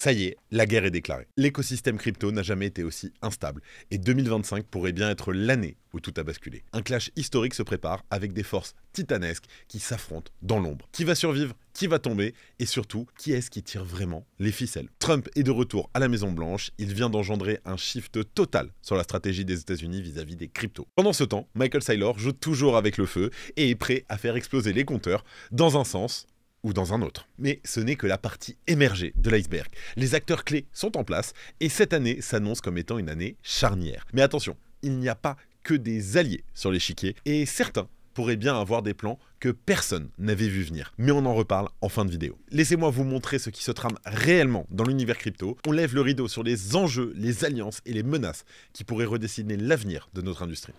Ça y est, la guerre est déclarée. L'écosystème crypto n'a jamais été aussi instable et 2025 pourrait bien être l'année où tout a basculé. Un clash historique se prépare avec des forces titanesques qui s'affrontent dans l'ombre. Qui va survivre? Qui va tomber? Et surtout, qui est-ce qui tire vraiment les ficelles? Trump est de retour à la Maison-Blanche. Il vient d'engendrer un shift total sur la stratégie des États-Unis vis-à-vis des cryptos. Pendant ce temps, Michael Saylor joue toujours avec le feu et est prêt à faire exploser les compteurs dans un sens ou dans un autre. Mais ce n'est que la partie émergée de l'iceberg. Les acteurs clés sont en place et cette année s'annonce comme étant une année charnière. Mais attention, il n'y a pas que des alliés sur l'échiquier et certains pourraient bien avoir des plans que personne n'avait vu venir. Mais on en reparle en fin de vidéo. Laissez-moi vous montrer ce qui se trame réellement dans l'univers crypto. On lève le rideau sur les enjeux, les alliances et les menaces qui pourraient redessiner l'avenir de notre industrie.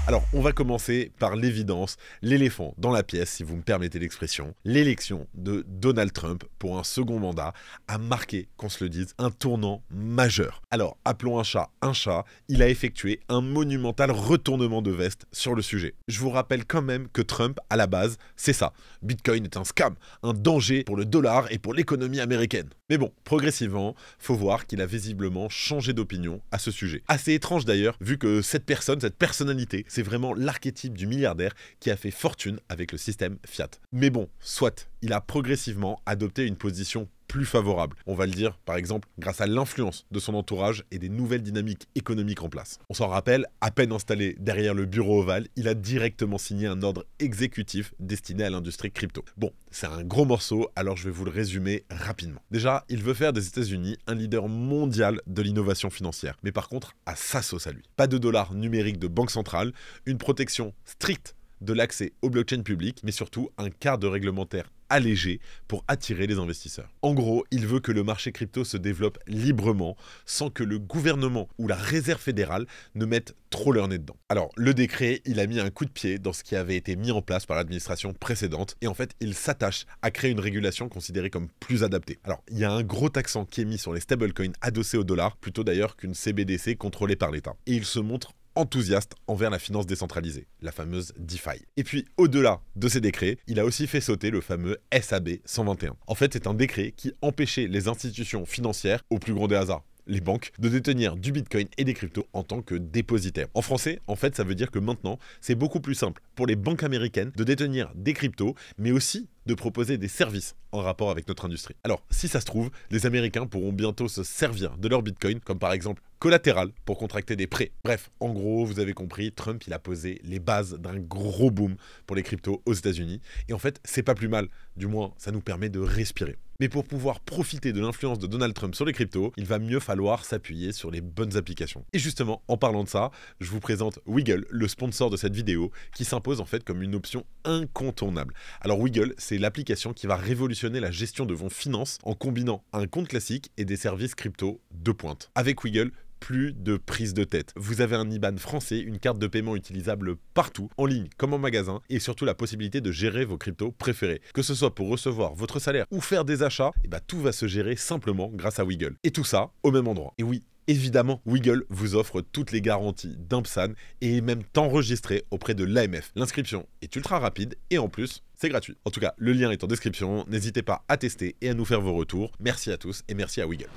Alors, on va commencer par l'évidence, l'éléphant dans la pièce, si vous me permettez l'expression. L'élection de Donald Trump pour un second mandat a marqué, qu'on se le dise, un tournant majeur. Alors, appelons un chat, il a effectué un monumental retournement de veste sur le sujet. Je vous rappelle quand même que Trump, à la base, c'est ça. Bitcoin est un scam, un danger pour le dollar et pour l'économie américaine. Mais bon, progressivement, faut voir qu'il a visiblement changé d'opinion à ce sujet. Assez étrange d'ailleurs, vu que cette personnalité, c'est vraiment l'archétype du milliardaire qui a fait fortune avec le système fiat. Mais bon, soit, il a progressivement adopté une position plus favorable. On va le dire, par exemple, grâce à l'influence de son entourage et des nouvelles dynamiques économiques en place. On s'en rappelle, à peine installé derrière le bureau ovale, il a directement signé un ordre exécutif destiné à l'industrie crypto. Bon, c'est un gros morceau, alors je vais vous le résumer rapidement. Déjà, il veut faire des États-Unis un leader mondial de l'innovation financière, mais par contre, à sa sauce à lui. Pas de dollars numériques de banque centrale, une protection stricte de l'accès aux blockchains publiques, mais surtout un cadre réglementaire allégé pour attirer les investisseurs. En gros, il veut que le marché crypto se développe librement sans que le gouvernement ou la réserve fédérale ne mettent trop leur nez dedans. Alors, le décret, il a mis un coup de pied dans ce qui avait été mis en place par l'administration précédente et en fait, il s'attache à créer une régulation considérée comme plus adaptée. Alors, il y a un gros accent qui est mis sur les stablecoins adossés au dollar, plutôt d'ailleurs qu'une CBDC contrôlée par l'État. Et il se montre enthousiaste envers la finance décentralisée, la fameuse DeFi. Et puis, au-delà de ces décrets, il a aussi fait sauter le fameux SAB 121. En fait, c'est un décret qui empêchait les institutions financières, au plus grand des hasards, les banques, de détenir du Bitcoin et des cryptos en tant que dépositaires. En français, en fait, ça veut dire que maintenant, c'est beaucoup plus simple pour les banques américaines de détenir des cryptos, mais aussi de proposer des services en rapport avec notre industrie. Alors, si ça se trouve, les Américains pourront bientôt se servir de leur Bitcoin, comme par exemple collatéral pour contracter des prêts. Bref, en gros, vous avez compris, Trump, il a posé les bases d'un gros boom pour les cryptos aux États-Unis. Et en fait, c'est pas plus mal. Du moins, ça nous permet de respirer. Mais pour pouvoir profiter de l'influence de Donald Trump sur les cryptos, il va mieux falloir s'appuyer sur les bonnes applications. Et justement, en parlant de ça, je vous présente Wiggle, le sponsor de cette vidéo, qui s'impose en fait comme une option incontournable. Alors Wiggle, c'est l'application qui va révolutionner la gestion de vos finances en combinant un compte classique et des services crypto de pointe. Avec Wiggle, plus de prise de tête. Vous avez un IBAN français, une carte de paiement utilisable partout, en ligne comme en magasin, et surtout la possibilité de gérer vos cryptos préférés. Que ce soit pour recevoir votre salaire ou faire des achats, et tout va se gérer simplement grâce à Wiggle. Et tout ça au même endroit. Et oui, évidemment, Wiggle vous offre toutes les garanties d'Impsan et est même enregistré auprès de l'AMF. L'inscription est ultra rapide et en plus, c'est gratuit. En tout cas, le lien est en description. N'hésitez pas à tester et à nous faire vos retours. Merci à tous et merci à Wiggle.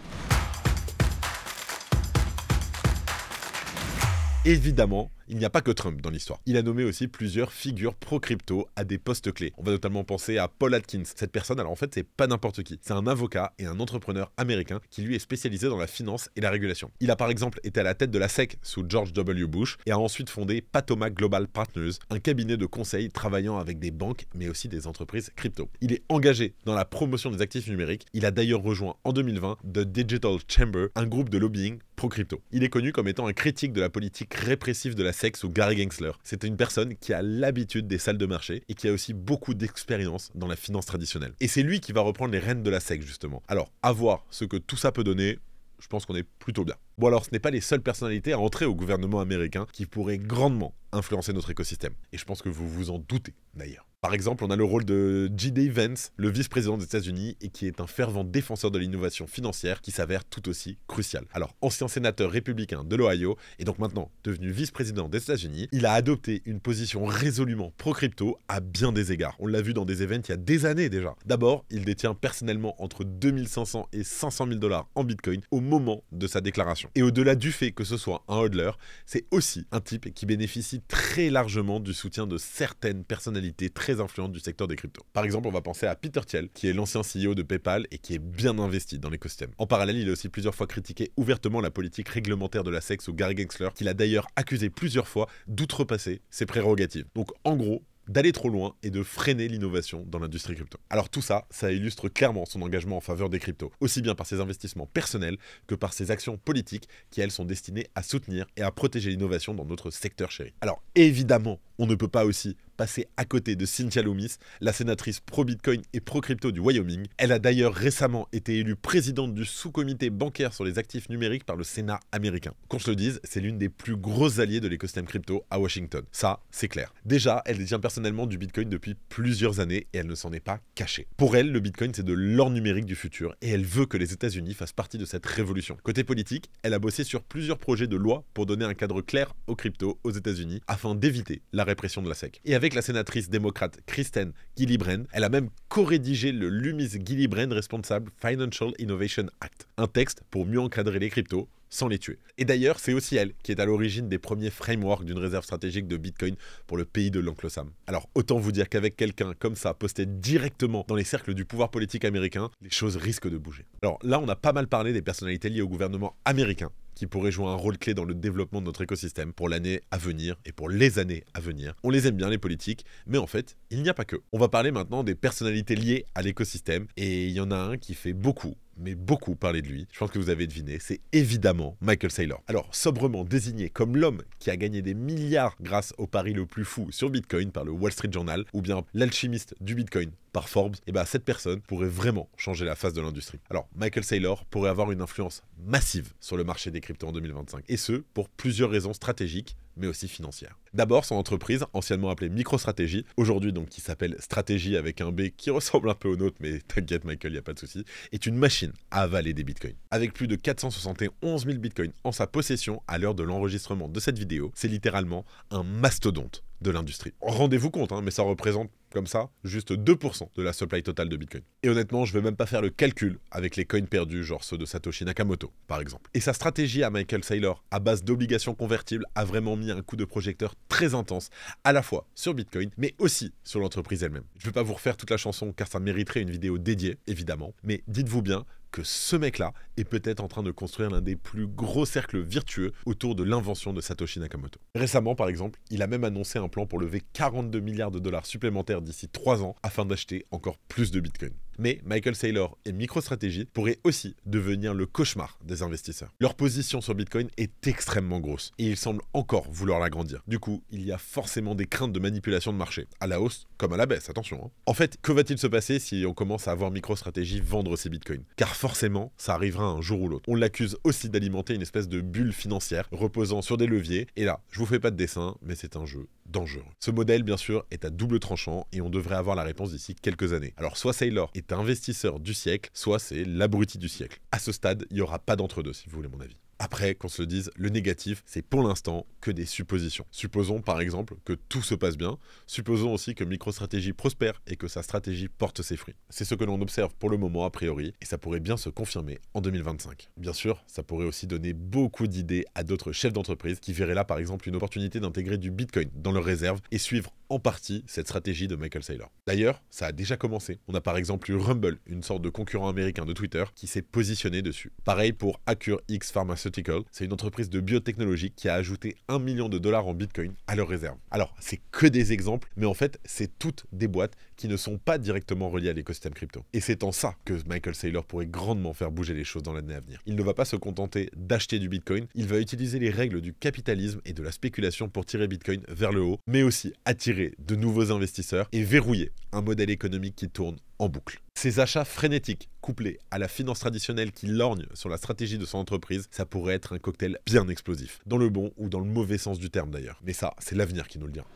Évidemment, il n'y a pas que Trump dans l'histoire. Il a nommé aussi plusieurs figures pro-crypto à des postes clés. On va notamment penser à Paul Atkins. Cette personne, alors en fait, c'est pas n'importe qui. C'est un avocat et un entrepreneur américain qui lui est spécialisé dans la finance et la régulation. Il a par exemple été à la tête de la SEC sous George W. Bush et a ensuite fondé Potomac Global Partners, un cabinet de conseil travaillant avec des banques mais aussi des entreprises crypto. Il est engagé dans la promotion des actifs numériques. Il a d'ailleurs rejoint en 2020 The Digital Chamber, un groupe de lobbying pro-crypto. Il est connu comme étant un critique de la politique répressive de la SEC sous Gary Gensler. C'est une personne qui a l'habitude des salles de marché et qui a aussi beaucoup d'expérience dans la finance traditionnelle. Et c'est lui qui va reprendre les rênes de la SEC justement. Alors, à voir ce que tout ça peut donner, je pense qu'on est plutôt bien. Bon alors ce n'est pas les seules personnalités à entrer au gouvernement américain qui pourraient grandement influencer notre écosystème. Et je pense que vous vous en doutez d'ailleurs. Par exemple, on a le rôle de J.D. Vance, le vice-président des États-Unis, et qui est un fervent défenseur de l'innovation financière qui s'avère tout aussi crucial. Alors, ancien sénateur républicain de l'Ohio, et donc maintenant devenu vice-président des États-Unis, il a adopté une position résolument pro-crypto à bien des égards. On l'a vu dans des événements il y a des années déjà. D'abord, il détient personnellement entre 2500 et 500 000 $ en Bitcoin au moment de sa déclaration. Et au-delà du fait que ce soit un hodler, c'est aussi un type qui bénéficie très largement du soutien de certaines personnalités très influentes du secteur des cryptos. Par exemple, on va penser à Peter Thiel, qui est l'ancien CEO de PayPal et qui est bien investi dans l'écosystème. En parallèle, il a aussi plusieurs fois critiqué ouvertement la politique réglementaire de la SEC sous Gary Gensler, qu'il a d'ailleurs accusé plusieurs fois d'outrepasser ses prérogatives. Donc en gros, d'aller trop loin et de freiner l'innovation dans l'industrie crypto. Alors tout ça, ça illustre clairement son engagement en faveur des cryptos, aussi bien par ses investissements personnels que par ses actions politiques qui, elles, sont destinées à soutenir et à protéger l'innovation dans notre secteur chéri. Alors évidemment, on ne peut pas aussi passer à côté de Cynthia Lummis, la sénatrice pro-Bitcoin et pro-crypto du Wyoming. Elle a d'ailleurs récemment été élue présidente du sous-comité bancaire sur les actifs numériques par le Sénat américain. Qu'on se le dise, c'est l'une des plus grosses alliées de l'écosystème crypto à Washington. Ça, c'est clair. Déjà, elle détient personnellement du Bitcoin depuis plusieurs années et elle ne s'en est pas cachée. Pour elle, le Bitcoin, c'est de l'or numérique du futur et elle veut que les États-Unis fassent partie de cette révolution. Côté politique, elle a bossé sur plusieurs projets de loi pour donner un cadre clair aux cryptos aux États-Unis afin d'éviter la répression de la SEC. Et avec la sénatrice démocrate Kristen Gillibrand, elle a même co-rédigé le Lummis-Gillibrand Responsible Financial Innovation Act, un texte pour mieux encadrer les cryptos sans les tuer. Et d'ailleurs, c'est aussi elle qui est à l'origine des premiers frameworks d'une réserve stratégique de Bitcoin pour le pays de l'oncle Sam. Alors autant vous dire qu'avec quelqu'un comme ça posté directement dans les cercles du pouvoir politique américain, les choses risquent de bouger. Alors là, on a pas mal parlé des personnalités liées au gouvernement américain qui pourraient jouer un rôle clé dans le développement de notre écosystème pour l'année à venir et pour les années à venir. On les aime bien, les politiques, mais en fait, il n'y a pas que. On va parler maintenant des personnalités liées à l'écosystème, et il y en a un qui fait beaucoup, mais beaucoup parler de lui, je pense que vous avez deviné, c'est évidemment Michael Saylor. Alors, sobrement désigné comme l'homme qui a gagné des milliards grâce au pari le plus fou sur Bitcoin par le Wall Street Journal, ou bien l'alchimiste du Bitcoin par Forbes, et bien cette personne pourrait vraiment changer la face de l'industrie. Alors, Michael Saylor pourrait avoir une influence massive sur le marché des cryptos en 2025, et ce, pour plusieurs raisons stratégiques, mais aussi financières. D'abord, son entreprise, anciennement appelée MicroStrategy, aujourd'hui donc qui s'appelle Strategy avec un B qui ressemble un peu au nôtre, mais t'inquiète Michael, il n'y a pas de souci, est une machine à avaler des bitcoins. Avec plus de 471 000 bitcoins en sa possession à l'heure de l'enregistrement de cette vidéo, c'est littéralement un mastodonte de l'industrie. Rendez-vous compte, mais ça représente comme ça, juste 2% de la supply totale de Bitcoin. Et honnêtement, je ne vais même pas faire le calcul avec les coins perdus, genre ceux de Satoshi Nakamoto, par exemple. Et sa stratégie à Michael Saylor, à base d'obligations convertibles, a vraiment mis un coup de projecteur très intense, à la fois sur Bitcoin, mais aussi sur l'entreprise elle-même. Je ne vais pas vous refaire toute la chanson, car ça mériterait une vidéo dédiée, évidemment, mais dites-vous bien que ce mec-là est peut-être en train de construire l'un des plus gros cercles vertueux autour de l'invention de Satoshi Nakamoto. Récemment, par exemple, il a même annoncé un plan pour lever 42 milliards de dollars supplémentaires d'ici 3 ans afin d'acheter encore plus de Bitcoin. Mais Michael Saylor et MicroStrategy pourraient aussi devenir le cauchemar des investisseurs. Leur position sur Bitcoin est extrêmement grosse et ils semblent encore vouloir l'agrandir. Du coup, il y a forcément des craintes de manipulation de marché, à la hausse comme à la baisse, attention. En fait, que va-t-il se passer si on commence à voir MicroStrategy vendre ses Bitcoins? Car forcément, ça arrivera un jour ou l'autre. On l'accuse aussi d'alimenter une espèce de bulle financière reposant sur des leviers. Et là, je vous fais pas de dessin, mais c'est un jeu dangereux. Ce modèle, bien sûr, est à double tranchant et on devrait avoir la réponse d'ici quelques années. Alors, soit Saylor est investisseur du siècle, soit c'est l'abruti du siècle. À ce stade, il n'y aura pas d'entre-deux, si vous voulez mon avis. Après, qu'on se le dise, le négatif, c'est pour l'instant que des suppositions. Supposons par exemple que tout se passe bien, supposons aussi que MicroStrategy prospère et que sa stratégie porte ses fruits. C'est ce que l'on observe pour le moment a priori, et ça pourrait bien se confirmer en 2025. Bien sûr, ça pourrait aussi donner beaucoup d'idées à d'autres chefs d'entreprise qui verraient là par exemple une opportunité d'intégrer du Bitcoin dans leurs réserves et suivre en partie cette stratégie de Michael Saylor. D'ailleurs, ça a déjà commencé. On a par exemple eu Rumble, une sorte de concurrent américain de Twitter, qui s'est positionné dessus. Pareil pour HackerX Pharmaceutical, c'est une entreprise de biotechnologie qui a ajouté 1 million de dollars en Bitcoin à leurs réserves. Alors, c'est que des exemples, mais en fait, c'est toutes des boîtes qui ne sont pas directement reliées à l'écosystème crypto. Et c'est en ça que Michael Saylor pourrait grandement faire bouger les choses dans l'année à venir. Il ne va pas se contenter d'acheter du Bitcoin, il va utiliser les règles du capitalisme et de la spéculation pour tirer Bitcoin vers le haut, mais aussi attirer attirer de nouveaux investisseurs et verrouiller un modèle économique qui tourne en boucle. Ces achats frénétiques, couplés à la finance traditionnelle qui lorgne sur la stratégie de son entreprise, ça pourrait être un cocktail bien explosif, dans le bon ou dans le mauvais sens du terme d'ailleurs. Mais ça, c'est l'avenir qui nous le dira.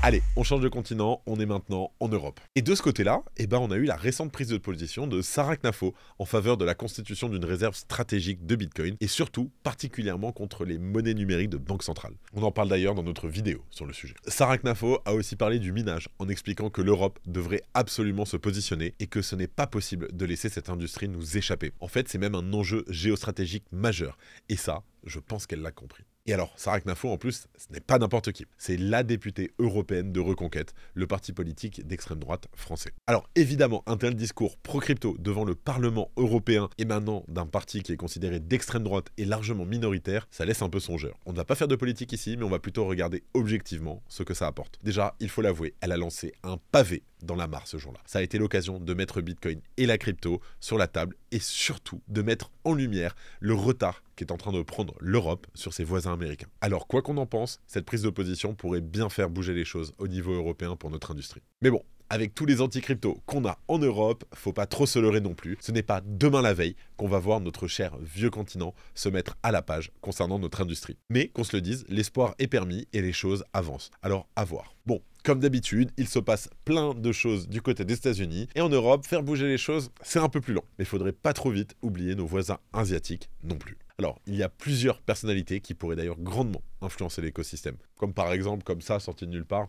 Allez, on change de continent, on est maintenant en Europe. Et de ce côté-là, on a eu la récente prise de position de Sarah Knafo en faveur de la constitution d'une réserve stratégique de Bitcoin et surtout particulièrement contre les monnaies numériques de banque centrale. On en parle d'ailleurs dans notre vidéo sur le sujet. Sarah Knafo a aussi parlé du minage en expliquant que l'Europe devrait absolument se positionner et que ce n'est pas possible de laisser cette industrie nous échapper. En fait, c'est même un enjeu géostratégique majeur. Et ça, je pense qu'elle l'a compris. Et alors, Sarah Knafo, en plus, ce n'est pas n'importe qui. C'est la députée européenne de Reconquête, le parti politique d'extrême droite français. Alors, évidemment, un tel discours pro-crypto devant le Parlement européen et maintenant d'un parti qui est considéré d'extrême droite et largement minoritaire, ça laisse un peu songeur. On ne va pas faire de politique ici, mais on va plutôt regarder objectivement ce que ça apporte. Déjà, il faut l'avouer, elle a lancé un pavé dans la mare ce jour-là. Ça a été l'occasion de mettre Bitcoin et la crypto sur la table et surtout de mettre en lumière le retard qu'est en train de prendre l'Europe sur ses voisins américains. Alors quoi qu'on en pense, cette prise de position pourrait bien faire bouger les choses au niveau européen pour notre industrie. Mais bon, avec tous les anti-crypto qu'on a en Europe, faut pas trop se leurrer non plus. Ce n'est pas demain la veille qu'on va voir notre cher vieux continent se mettre à la page concernant notre industrie. Mais qu'on se le dise, l'espoir est permis et les choses avancent. Alors à voir. Bon, comme d'habitude, il se passe plein de choses du côté des États-Unis et en Europe, faire bouger les choses, c'est un peu plus lent. Mais il faudrait pas trop vite oublier nos voisins asiatiques non plus. Alors, il y a plusieurs personnalités qui pourraient d'ailleurs grandement influencer l'écosystème. Comme par exemple, comme ça, sorti de nulle part,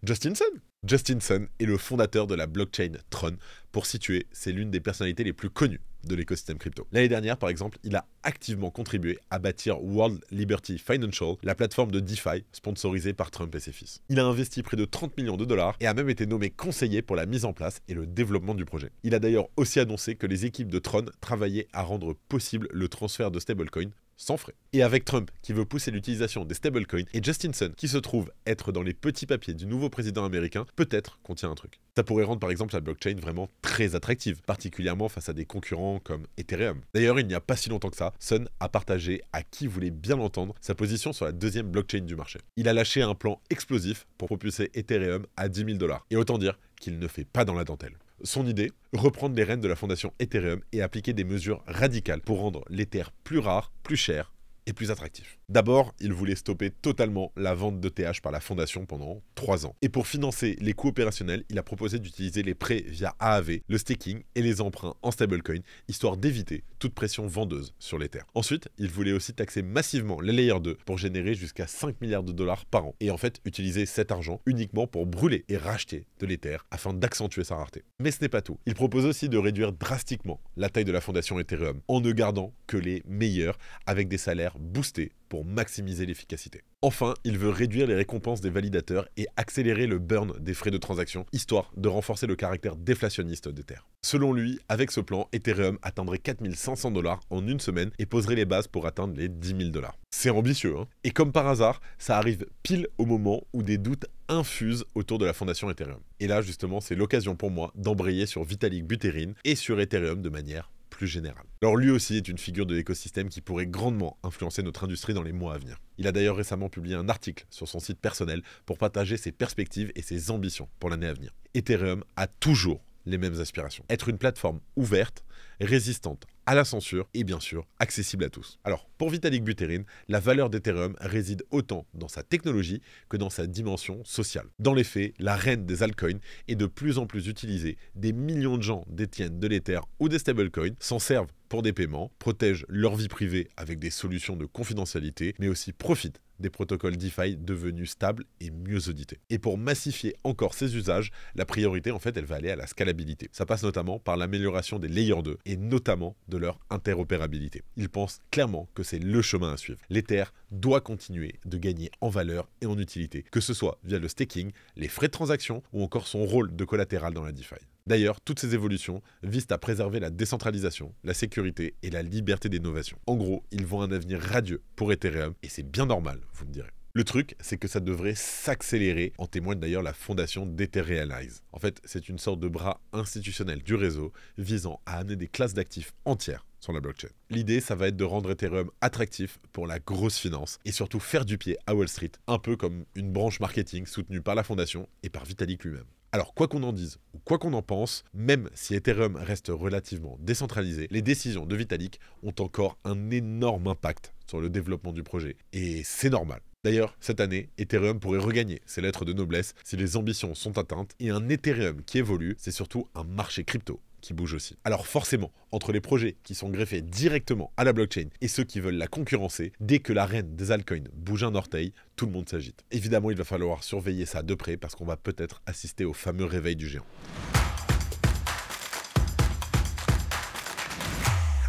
Justin Sun. Justin Sun est le fondateur de la blockchain Tron. Pour situer, c'est l'une des personnalités les plus connues de l'écosystème crypto. L'année dernière, par exemple, il a activement contribué à bâtir World Liberty Financial, la plateforme de DeFi sponsorisée par Trump et ses fils. Il a investi près de 30 millions de dollars et a même été nommé conseiller pour la mise en place et le développement du projet. Il a d'ailleurs aussi annoncé que les équipes de Tron travaillaient à rendre possible le transfert de stablecoins sans frais. Et avec Trump qui veut pousser l'utilisation des stablecoins et Justin Sun qui se trouve être dans les petits papiers du nouveau président américain, peut-être qu'on tient un truc. Ça pourrait rendre par exemple la blockchain vraiment très attractive, particulièrement face à des concurrents comme Ethereum. D'ailleurs, il n'y a pas si longtemps que ça, Sun a partagé, à qui voulait bien l'entendre, sa position sur la deuxième blockchain du marché. Il a lâché un plan explosif pour propulser Ethereum à 10 000 $. Et autant dire qu'il ne fait pas dans la dentelle. Son idée, reprendre les rênes de la fondation Ethereum et appliquer des mesures radicales pour rendre l'Ether plus rare, plus cher et plus attractif. D'abord, il voulait stopper totalement la vente d'ETH par la fondation pendant 3 ans. Et pour financer les coûts opérationnels, il a proposé d'utiliser les prêts via AAV, le staking et les emprunts en stablecoin, histoire d'éviter toute pression vendeuse sur l'Ether. Ensuite, il voulait aussi taxer massivement les Layer 2 pour générer jusqu'à 5 milliards de dollars par an. Et en fait, utiliser cet argent uniquement pour brûler et racheter de l'Ether afin d'accentuer sa rareté. Mais ce n'est pas tout. Il propose aussi de réduire drastiquement la taille de la fondation Ethereum en ne gardant que les meilleurs avec des salaires boostés pour maximiser l'efficacité. Enfin, il veut réduire les récompenses des validateurs et accélérer le burn des frais de transaction, histoire de renforcer le caractère déflationniste d'Ether. Selon lui, avec ce plan, Ethereum atteindrait 4 500 $ en une semaine et poserait les bases pour atteindre les 10 000 $. C'est ambitieux, hein? Et comme par hasard, ça arrive pile au moment où des doutes infusent autour de la fondation Ethereum. Et là, justement, c'est l'occasion pour moi d'embrayer sur Vitalik Buterin et sur Ethereum de manière plus général. Alors lui aussi est une figure de l'écosystème qui pourrait grandement influencer notre industrie dans les mois à venir. Il a d'ailleurs récemment publié un article sur son site personnel pour partager ses perspectives et ses ambitions pour l'année à venir. Ethereum a toujours les mêmes aspirations. Être une plateforme ouverte, résistante à la censure et bien sûr accessible à tous. Alors pour Vitalik Buterin, la valeur d'Ethereum réside autant dans sa technologie que dans sa dimension sociale. Dans les faits, la reine des altcoins est de plus en plus utilisée. Des millions de gens détiennent de l'Ether ou des stablecoins, s'en servent pour des paiements, protègent leur vie privée avec des solutions de confidentialité, mais aussi profitent des protocoles DeFi devenus stables et mieux audités. Et pour massifier encore ces usages, la priorité en fait elle va aller à la scalabilité. Ça passe notamment par l'amélioration des Layer 2 et notamment de leur interopérabilité. Il pense clairement que c'est le chemin à suivre. L'Ether doit continuer de gagner en valeur et en utilité, que ce soit via le staking, les frais de transaction ou encore son rôle de collatéral dans la DeFi. D'ailleurs, toutes ces évolutions visent à préserver la décentralisation, la sécurité et la liberté d'innovation. En gros, ils voient un avenir radieux pour Ethereum et c'est bien normal, vous me direz. Le truc, c'est que ça devrait s'accélérer, en témoigne d'ailleurs la fondation d'Etherealize. En fait, c'est une sorte de bras institutionnel du réseau visant à amener des classes d'actifs entières sur la blockchain. L'idée, ça va être de rendre Ethereum attractif pour la grosse finance et surtout faire du pied à Wall Street, un peu comme une branche marketing soutenue par la fondation et par Vitalik lui-même. Alors, quoi qu'on en dise ou quoi qu'on en pense, même si Ethereum reste relativement décentralisé, les décisions de Vitalik ont encore un énorme impact sur le développement du projet. Et c'est normal. D'ailleurs, cette année, Ethereum pourrait regagner ses lettres de noblesse si les ambitions sont atteintes, et un Ethereum qui évolue, c'est surtout un marché crypto qui bouge aussi. Alors forcément, entre les projets qui sont greffés directement à la blockchain et ceux qui veulent la concurrencer, dès que la reine des altcoins bouge un orteil, tout le monde s'agite. Évidemment, il va falloir surveiller ça de près parce qu'on va peut-être assister au fameux réveil du géant.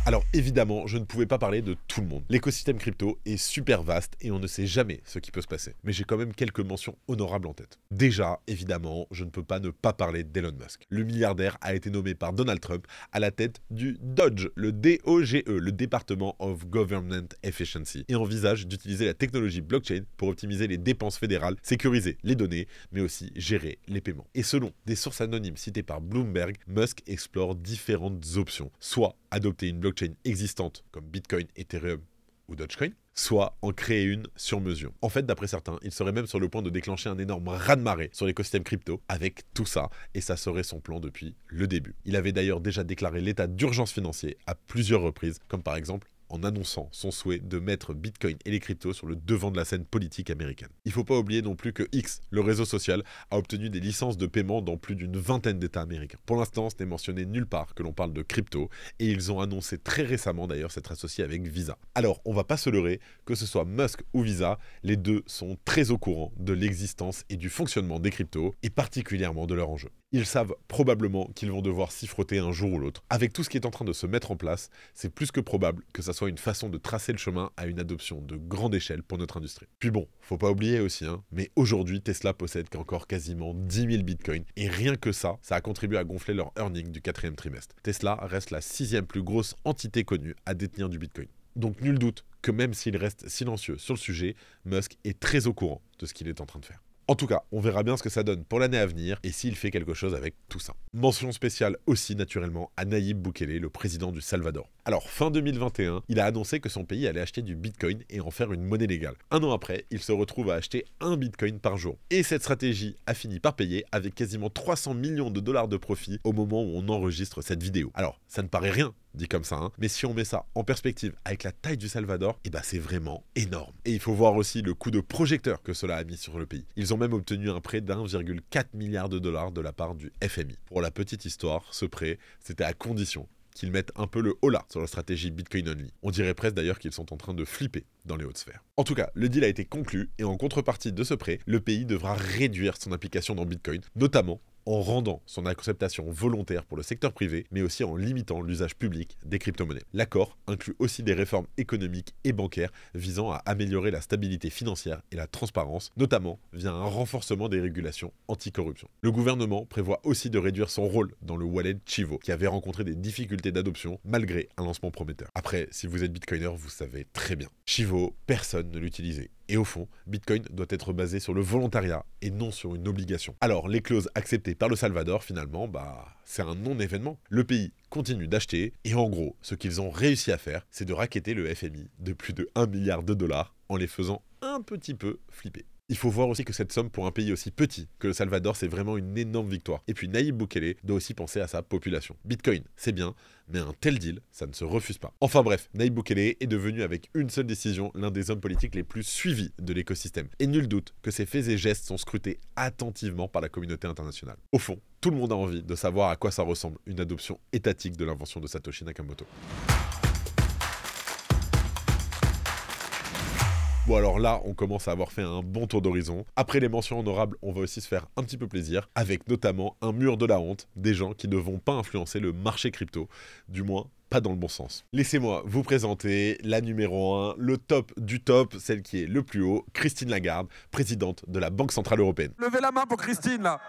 Alors évidemment, je ne pouvais pas parler de tout le monde. L'écosystème crypto est super vaste et on ne sait jamais ce qui peut se passer. Mais j'ai quand même quelques mentions honorables en tête. Déjà, évidemment, je ne peux pas ne pas parler d'Elon Musk. Le milliardaire a été nommé par Donald Trump à la tête du DOGE, le DOGE, le Department of Government Efficiency, et envisage d'utiliser la technologie blockchain pour optimiser les dépenses fédérales, sécuriser les données, mais aussi gérer les paiements. Et selon des sources anonymes citées par Bloomberg, Musk explore différentes options, soit adopter une blockchain existante comme Bitcoin, Ethereum ou Dogecoin, soit en créer une sur mesure. En fait, d'après certains, il serait même sur le point de déclencher un énorme raz-de-marée sur l'écosystème crypto avec tout ça, et ça serait son plan depuis le début. Il avait d'ailleurs déjà déclaré l'état d'urgence financier à plusieurs reprises, comme par exemple en annonçant son souhait de mettre Bitcoin et les cryptos sur le devant de la scène politique américaine. Il ne faut pas oublier non plus que X, le réseau social, a obtenu des licences de paiement dans plus d'une vingtaine d'États américains. Pour l'instant, ce n'est mentionné nulle part que l'on parle de crypto, et ils ont annoncé très récemment d'ailleurs s'être associés avec Visa. Alors, on va pas se leurrer, que ce soit Musk ou Visa, les deux sont très au courant de l'existence et du fonctionnement des cryptos, et particulièrement de leur enjeu. Ils savent probablement qu'ils vont devoir s'y frotter un jour ou l'autre. Avec tout ce qui est en train de se mettre en place, c'est plus que probable que ça soit une façon de tracer le chemin à une adoption de grande échelle pour notre industrie. Puis bon, faut pas oublier aussi, mais aujourd'hui Tesla possède qu'encore quasiment 10 000 bitcoins, et rien que ça a contribué à gonfler leur earning du 4e trimestre. Tesla reste la 6e plus grosse entité connue à détenir du bitcoin. Donc nul doute que même s'il reste silencieux sur le sujet, Musk est très au courant de ce qu'il est en train de faire. En tout cas, on verra bien ce que ça donne pour l'année à venir et s'il fait quelque chose avec tout ça. Mention spéciale aussi naturellement à Nayib Bukele, le président du Salvador. Alors fin 2021, il a annoncé que son pays allait acheter du Bitcoin et en faire une monnaie légale. Un an après, il se retrouve à acheter un Bitcoin par jour. Et cette stratégie a fini par payer avec quasiment 300 millions de dollars de profit au moment où on enregistre cette vidéo. Alors, ça ne paraît rien dit comme ça, mais si on met ça en perspective avec la taille du Salvador, c'est vraiment énorme. Et il faut voir aussi le coup de projecteur que cela a mis sur le pays. Ils ont même obtenu un prêt d'1,4 milliard de dollars de la part du FMI. Pour la petite histoire, ce prêt, c'était à condition qu'ils mettent un peu le holà sur la stratégie Bitcoin only. On dirait presque d'ailleurs qu'ils sont en train de flipper dans les hautes sphères. En tout cas, le deal a été conclu et en contrepartie de ce prêt, le pays devra réduire son application dans Bitcoin, notamment en rendant son acceptation volontaire pour le secteur privé, mais aussi en limitant l'usage public des crypto-monnaies. L'accord inclut aussi des réformes économiques et bancaires visant à améliorer la stabilité financière et la transparence, notamment via un renforcement des régulations anticorruption. Le gouvernement prévoit aussi de réduire son rôle dans le wallet Chivo, qui avait rencontré des difficultés d'adoption malgré un lancement prometteur. Après, si vous êtes bitcoiner, vous savez très bien. Chivo, personne ne l'utilisait. Et au fond, Bitcoin doit être basé sur le volontariat et non sur une obligation. Alors, les clauses acceptées par le Salvador, finalement, c'est un non-événement. Le pays continue d'acheter et en gros, ce qu'ils ont réussi à faire, c'est de racketter le FMI de plus de 1 milliard de dollars en les faisant un petit peu flipper. Il faut voir aussi que cette somme pour un pays aussi petit que le Salvador, c'est vraiment une énorme victoire. Et puis Nayib Bukele doit aussi penser à sa population. Bitcoin, c'est bien, mais un tel deal, ça ne se refuse pas. Enfin bref, Nayib Bukele est devenu avec une seule décision l'un des hommes politiques les plus suivis de l'écosystème. Et nul doute que ses faits et gestes sont scrutés attentivement par la communauté internationale. Au fond, tout le monde a envie de savoir à quoi ça ressemble une adoption étatique de l'invention de Satoshi Nakamoto. Bon alors là, on commence à avoir fait un bon tour d'horizon. Après les mentions honorables, on va aussi se faire un petit peu plaisir, avec notamment un mur de la honte, des gens qui ne vont pas influencer le marché crypto, du moins pas dans le bon sens. Laissez-moi vous présenter la numéro 1, le top du top, celle qui est le plus haut, Christine Lagarde, présidente de la Banque Centrale Européenne. Levez la main pour Christine là.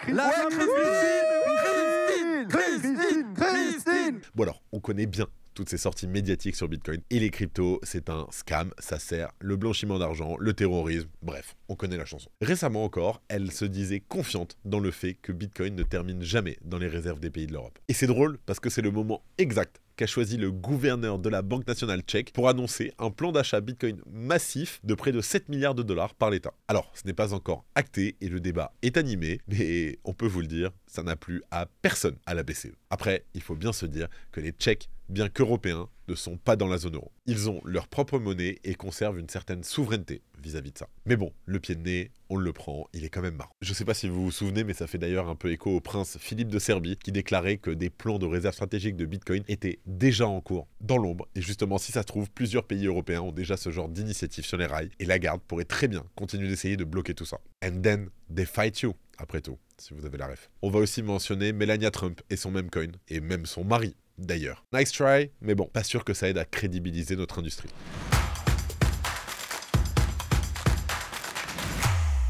Christine. Bon alors, on connaît bien toutes ces sorties médiatiques sur Bitcoin. Et les cryptos, c'est un scam, ça sert le blanchiment d'argent, le terrorisme, bref, on connaît la chanson. Récemment encore, elle se disait confiante dans le fait que Bitcoin ne termine jamais dans les réserves des pays de l'Europe. Et c'est drôle parce que c'est le moment exact qu'a choisi le gouverneur de la Banque nationale tchèque pour annoncer un plan d'achat Bitcoin massif de près de 7 milliards de dollars par l'État. Alors, ce n'est pas encore acté et le débat est animé, mais on peut vous le dire, ça n'a plu à personne à la BCE. Après, il faut bien se dire que les Tchèques, bien qu'européens, ne sont pas dans la zone euro. Ils ont leur propre monnaie et conservent une certaine souveraineté vis-à-vis de ça. Mais bon, le pied de nez, on le prend, il est quand même marrant. Je sais pas si vous vous souvenez, mais ça fait d'ailleurs un peu écho au prince Philippe de Serbie qui déclarait que des plans de réserve stratégique de Bitcoin étaient déjà en cours, dans l'ombre. Et justement, si ça se trouve, plusieurs pays européens ont déjà ce genre d'initiative sur les rails et Lagarde pourrait très bien continuer d'essayer de bloquer tout ça. And then, they fight you, après tout, si vous avez la ref. On va aussi mentionner Melania Trump et son meme coin, et même son mari, d'ailleurs. Nice try, mais bon, pas sûr que ça aide à crédibiliser notre industrie.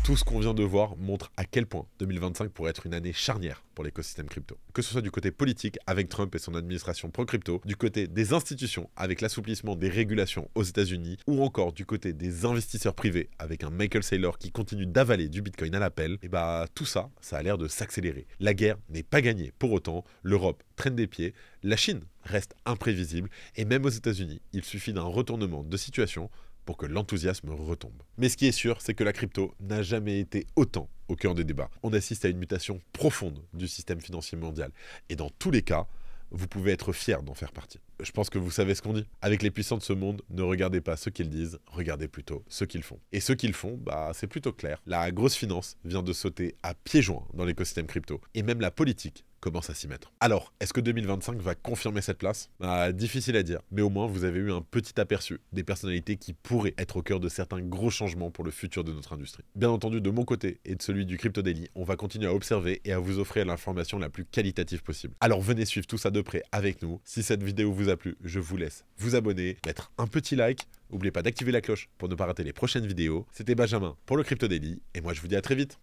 Tout ce qu'on vient de voir montre à quel point 2025 pourrait être une année charnière pour l'écosystème crypto. Que ce soit du côté politique avec Trump et son administration pro-crypto, du côté des institutions avec l'assouplissement des régulations aux États-Unis, ou encore du côté des investisseurs privés avec un Michael Saylor qui continue d'avaler du Bitcoin à l'appel, et bah tout ça, ça a l'air de s'accélérer. La guerre n'est pas gagnée. Pour autant, l'Europe traîne des pieds, la Chine reste imprévisible, et même aux États-Unis, il suffit d'un retournement de situation pour que l'enthousiasme retombe. Mais ce qui est sûr, c'est que la crypto n'a jamais été autant au cœur des débats. On assiste à une mutation profonde du système financier mondial. Et dans tous les cas, vous pouvez être fier d'en faire partie. Je pense que vous savez ce qu'on dit. Avec les puissants de ce monde, ne regardez pas ce qu'ils disent, regardez plutôt ce qu'ils font. Et ce qu'ils font, bah c'est plutôt clair. La grosse finance vient de sauter à pieds joints dans l'écosystème crypto. Et même la politique commence à s'y mettre. Alors, est-ce que 2025 va confirmer cette place? Difficile à dire, mais au moins vous avez eu un petit aperçu des personnalités qui pourraient être au cœur de certains gros changements pour le futur de notre industrie. Bien entendu, de mon côté et de celui du Crypto Daily, on va continuer à observer et à vous offrir l'information la plus qualitative possible. Alors venez suivre tout ça de près avec nous. Si cette vidéo vous a plu, je vous laisse vous abonner, mettre un petit like. N'oubliez pas d'activer la cloche pour ne pas rater les prochaines vidéos. C'était Benjamin pour le Crypto Daily et moi je vous dis à très vite.